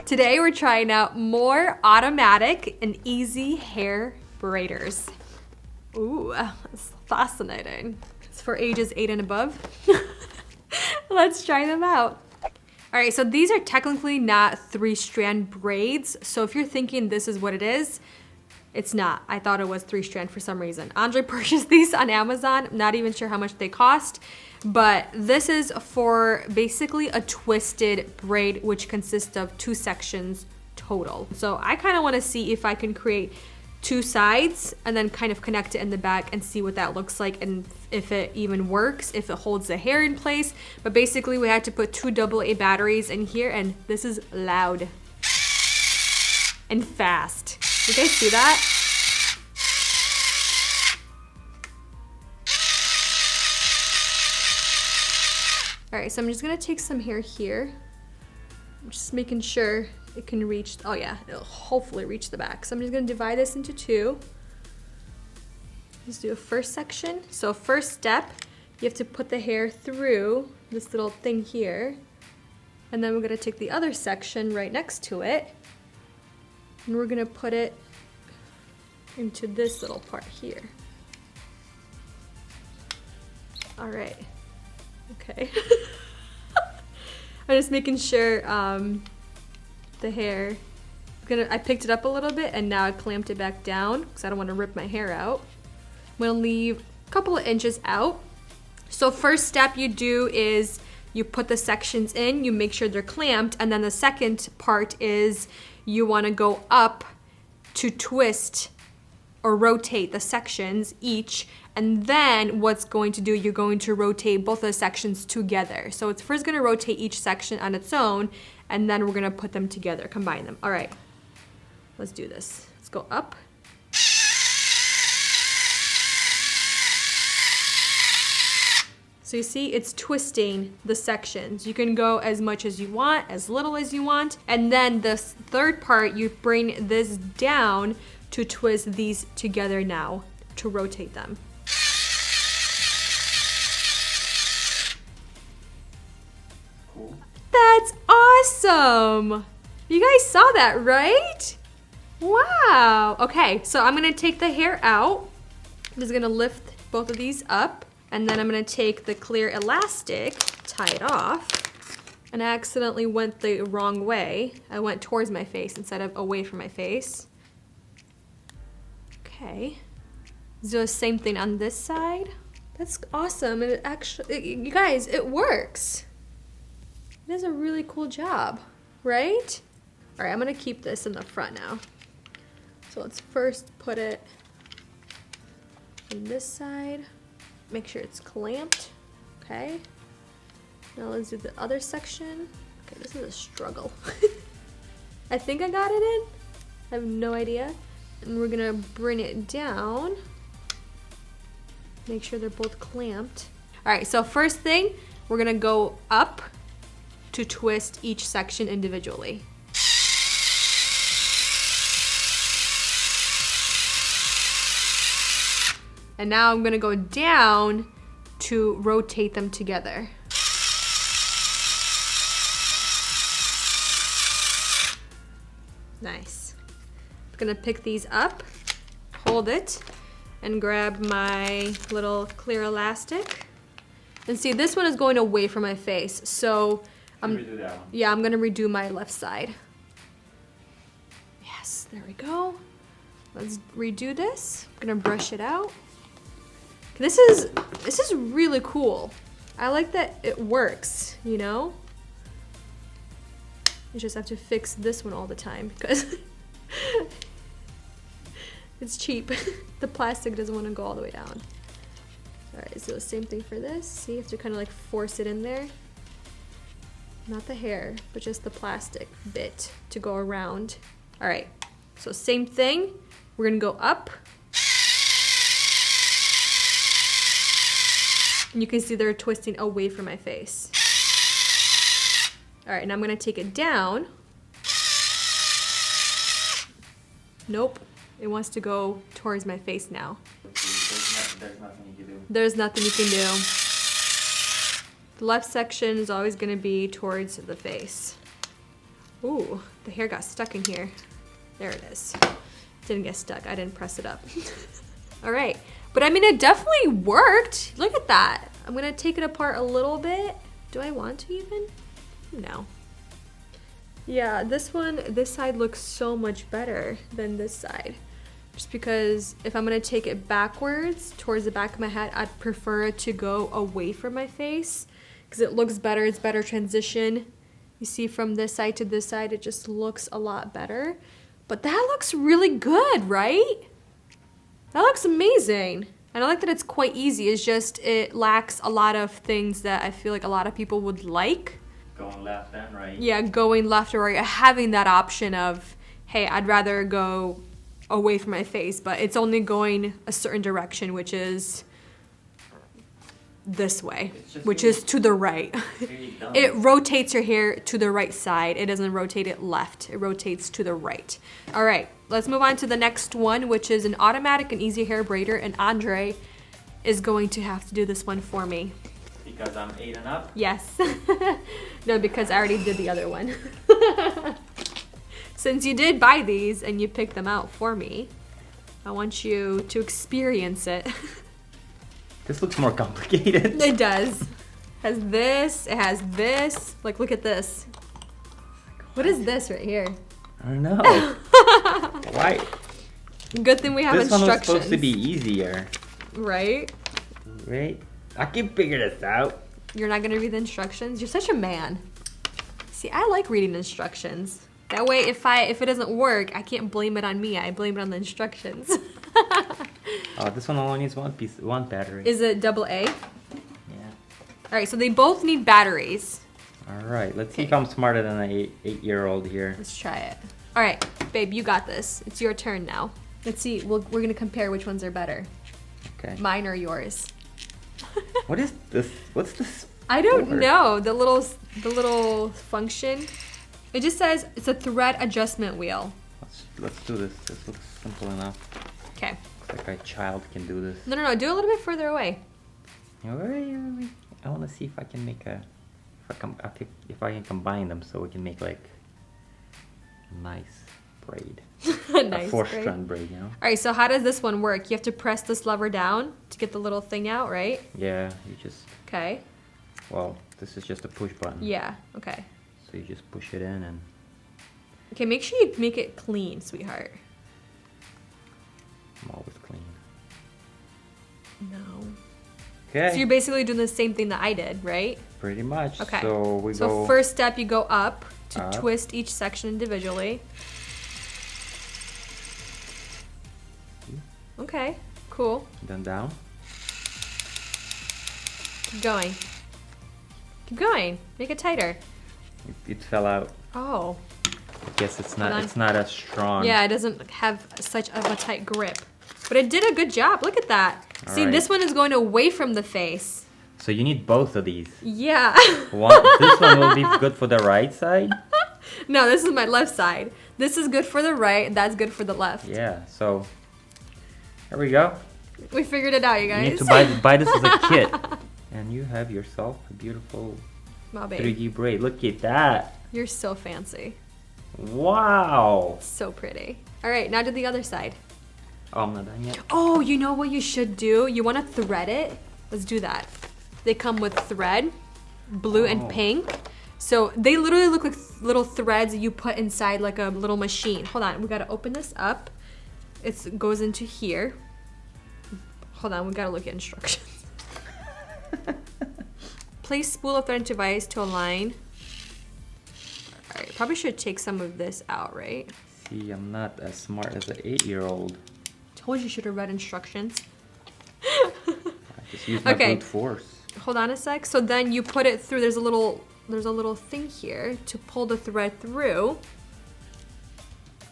Today we're trying out more automatic and easy hair braiders. Ooh, that's fascinating. It's for ages 8 and above. Let's try them out. All right, so these are technically not 3-strand braids. So if you're thinking this is what it is, it's not. I thought it was 3-strand for some reason. Andre purchased these on Amazon. I'm not even sure how much they cost, but this is for basically a twisted braid, which consists of 2 sections total. So I kind of want to see if I can create 2 sides and then kind of connect it in the back and see what that looks like and if it even works, if it holds the hair in place. But basically we had to put 2 AA batteries in here, and this is loud and fast. You guys see that? All right, so I'm just gonna take some hair here. I'm just making sure it can reach, oh yeah, it'll hopefully reach the back. So I'm just gonna divide this into 2. Let's do a first section. So first step, you have to put the hair through this little thing here. And then we're gonna take the other section right next to it, and we're gonna put it into this little part here. All right, okay. I'm just making sure the hair, I picked it up a little bit and now I clamped it back down because I don't want to rip my hair out. I'm gonna leave a couple of inches out. So first step you do is you put the sections in, you make sure they're clamped, and then the second part is you want to go up to twist or rotate the sections each, and then what's going to do, you're going to rotate both of the sections together. So it's first going to rotate each section on its own, and then we're going to put them together, combine them. All right, let's do this. Let's go up. So you see, it's twisting the sections. You can go as much as you want, as little as you want. And then the third part, you bring this down to twist these together now to rotate them. Cool. That's awesome. You guys saw that, right? Wow. Okay, so I'm gonna take the hair out. I'm just gonna lift both of these up, and then I'm gonna take the clear elastic, tie it off, and I accidentally went the wrong way. I went towards my face instead of away from my face. Okay, do the same thing on this side. That's awesome. It actually, you guys, it works. It does a really cool job, right? All right, I'm gonna keep this in the front now. So let's first put it on this side. Make sure it's clamped, okay? Now let's do the other section. Okay, this is a struggle. I think I got it in. I have no idea. And we're gonna bring it down. Make sure they're both clamped. All right, so first thing, we're gonna go up to twist each section individually. And now I'm gonna go down to rotate them together. Nice. I'm gonna pick these up, hold it, and grab my little clear elastic. And see, this one is going away from my face, so Redo that one. yeah, I'm gonna redo my left side. Yes, there we go. Let's redo this. I'm gonna brush it out. This is really cool. I like that it works, you know? You just have to fix this one all the time because it's cheap. The plastic doesn't want to go all the way down. All right, so the same thing for this. See, you have to kind of like force it in there. Not the hair, but just the plastic bit to go around. All right, so same thing. We're gonna go up. And you can see they're twisting away from my face. All right, now I'm gonna take it down. Nope, it wants to go towards my face now. There's nothing you can do. There's nothing you can do. The left section is always gonna be towards the face. Ooh, the hair got stuck in here. There it is. Didn't get stuck. I didn't press it up. All right. But I mean, it definitely worked. Look at that. I'm going to take it apart a little bit. Do I want to even? No. Yeah, this side looks so much better than this side. Just because if I'm going to take it backwards towards the back of my head, I'd prefer it to go away from my face because it looks better. It's better transition. You see from this side to this side, it just looks a lot better. But that looks really good, right? That looks amazing. And I like that it's quite easy. It's just, it lacks a lot of things that I feel like a lot of people would like. Going left and right. Yeah, going left or right. Having that option of, hey, I'd rather go away from my face, but it's only going a certain direction, which is this way, which is to the right. It rotates your hair to the right side. It doesn't rotate it left. It rotates to the right. All right, let's move on to the next one, which is an automatic and easy hair braider, and Andre is going to have to do this one for me. Because I'm 8 and up? Yes. No, because I already did the other one. Since you did buy these and you picked them out for me, I want you to experience it. This looks more complicated. It does. It has this. Like, look at this. What is this right here? I don't know. Why? Good thing we have this instructions. This one was supposed to be easier. Right? Right? I can figure this out. You're not gonna read the instructions? You're such a man. See, I like reading instructions. That way, if it doesn't work, I can't blame it on me. I blame it on the instructions. Oh, this one only needs one battery. Is it AA? Yeah. All right, so they both need batteries. All right, let's see if I'm smarter than an 8-year-old here. Let's try it. All right, babe, you got this. It's your turn now. Let's see. We're gonna compare which ones are better. Okay. Mine or yours. What is this? What's this? I don't know. The little function. It just says it's a thread adjustment wheel. Let's do this. This looks simple enough. Okay. Looks like a child can do this. No. Do it a little bit further away. I want to see if I can make if I can combine them so we can make like a nice braid. Nice a 4-strand braid, you know? All right, so how does this one work? You have to press this lever down to get the little thing out, right? Yeah, you just... Okay. Well, this is just a push button. Yeah, okay. So you just push it in and... Okay, make sure you make it clean, sweetheart. I'm always clean. No. Okay. So you're basically doing the same thing that I did, right? Pretty much. Okay. So first step, you go up to twist each section individually. Okay, cool. Then down. Keep going. Keep going. Make it tighter. It fell out. Oh. I guess it's not as strong. Yeah, it doesn't have such of a tight grip. But it did a good job. Look at that. All See, right. this one is going away from the face. So you need both of these. Yeah. This one will be good for the right side. No, this is my left side. This is good for the right. That's good for the left. Yeah. So there we go. We figured it out, you guys. You need to buy this as a kit, and you have yourself a beautiful Wow, babe. 3D braid. Look at that. You're so fancy. Wow. So pretty. All right, now to the other side. Oh, I'm not done yet. Oh, you know what you should do? You want to thread it? Let's do that. They come with thread, blue and pink. So they literally look like little threads that you put inside like a little machine. Hold on, we gotta open this up. It goes into here. Hold on, we gotta look at instructions. Place spool of thread device to align. All right, probably should take some of this out, right? See, I'm not as smart as an 8-year-old. Told you should have read instructions. I just use my brute force. Hold on a sec. So then you put it through. There's a little thing here to pull the thread through.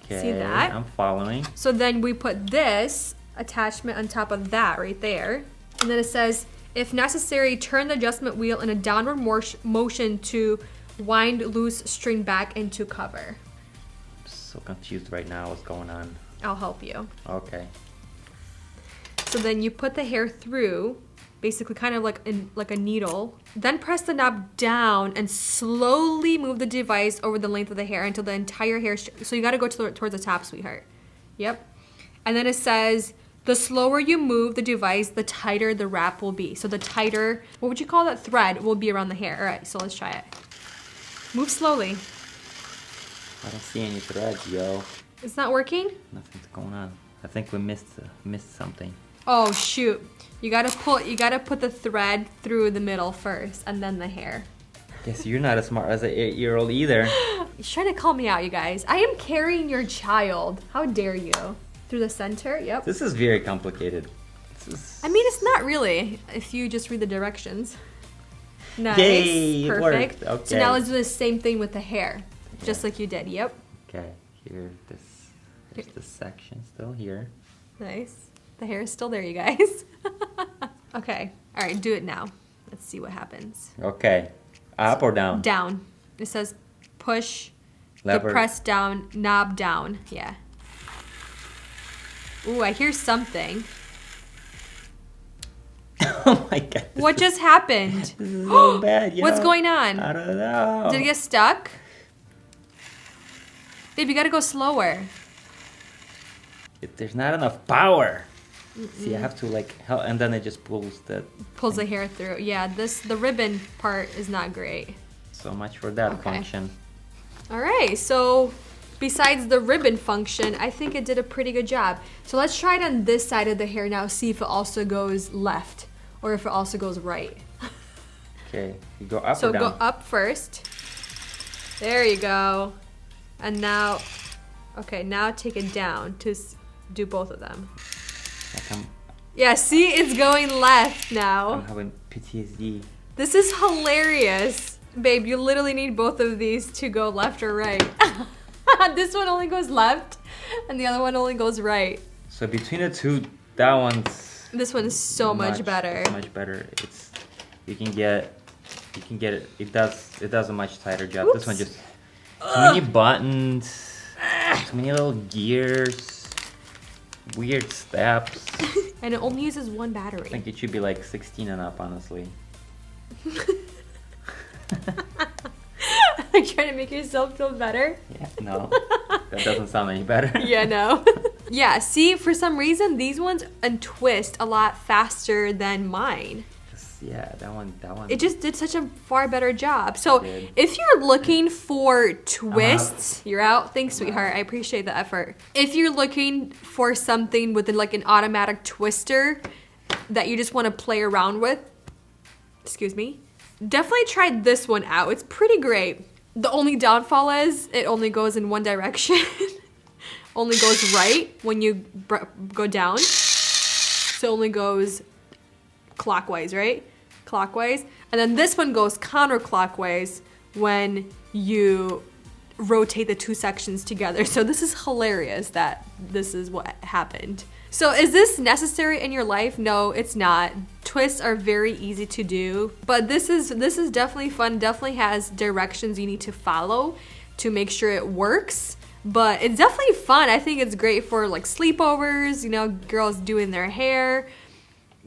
Okay, See that? I'm following. So then we put this attachment on top of that right there. And then it says, if necessary, turn the adjustment wheel in a downward motion to wind loose string back into cover. I'm so confused right now. What's going on? I'll help you. Okay. So then you put the hair through basically kind of like a needle. Then press the knob down and slowly move the device over the length of the hair until the entire hair, so you gotta go towards the top, sweetheart. Yep. And then it says, the slower you move the device, the tighter the wrap will be. So the tighter, what would you call that, thread will be around the hair. All right, so let's try it. Move slowly. I don't see any threads, yo. It's not working? Nothing's going on. I think we missed something. Oh shoot. You gotta put the thread through the middle first and then the hair. Guess you're not as smart as an 8-year-old either. He's trying to call me out, you guys. I am carrying your child. How dare you? Through the center, yep. This is very complicated. I mean, it's not really, if you just read the directions. Nice, Yay, perfect. It worked. Okay. So now let's do the same thing with the hair, just like you did, yep. Okay, there's this section still here. Nice. The hair is still there, you guys. Okay, all right, do it now. Let's see what happens. Okay, up or down? Down. It says push, Lever. the press down, knob down, yeah. Ooh, I hear something. Oh my god. What just happened? This is so bad, yo. What's going on? I don't know. Did it get stuck? Babe, you gotta go slower. There's not enough power. See, I have to like help, and then it just pulls the. Pulls the hair through. Yeah, the ribbon part is not great. So much for that Okay. function. All right, so besides the ribbon function, I think it did a pretty good job. So let's try it on this side of the hair now, see if it also goes left or if it also goes right. Okay, you go up So or down? go up first. There you go. And now, okay, now take it down to do both of them. Like Yeah, see, it's going left now. I'm having PTSD. This is hilarious. Babe, you literally need both of these to go left or right. This one only goes left, and the other one only goes right. So between the two, that one's. This one is so much better. It's much better. You can get it. It does a much tighter job. Oops. This one just too many buttons, too many little gears, weird steps. And it only uses one battery. I think it should be like 16 and up, honestly. Are you trying to make yourself feel better? Yeah, no, that doesn't sound any better. Yeah, no. Yeah, see, for some reason, these ones untwist a lot faster than mine. Yeah, that one. It just did such a far better job. So It did. if you're looking for twists, you're out. Thanks, sweetheart. I appreciate the effort. If you're looking for something with like an automatic twister that you just want to play around with, excuse me, definitely try this one out. It's pretty great. The only downfall is it only goes in one direction. Only goes right when you go down. So it only goes clockwise, right? Clockwise. And then this one goes counterclockwise when you rotate the two sections together. So this is hilarious that this is what happened. So is this necessary in your life? No, it's not. Twists are very easy to do, but this is definitely fun. Definitely has directions you need to follow to make sure it works. But it's definitely fun. I think it's great for like sleepovers, you know, girls doing their hair.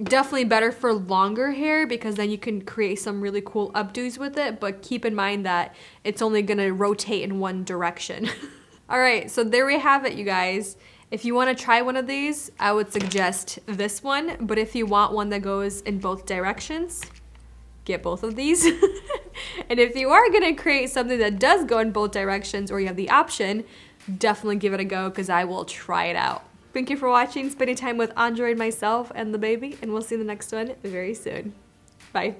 Definitely better for longer hair because then you can create some really cool updos with it, but keep in mind that it's only gonna rotate in one direction. All right, so there we have it, you guys. If you wanna try one of these, I would suggest this one, but if you want one that goes in both directions, get both of these. And if you are gonna create something that does go in both directions or you have the option, definitely give it a go because I will try it out. Thank you for watching, spending time with Andre and myself and the baby, and we'll see you in the next one very soon. Bye.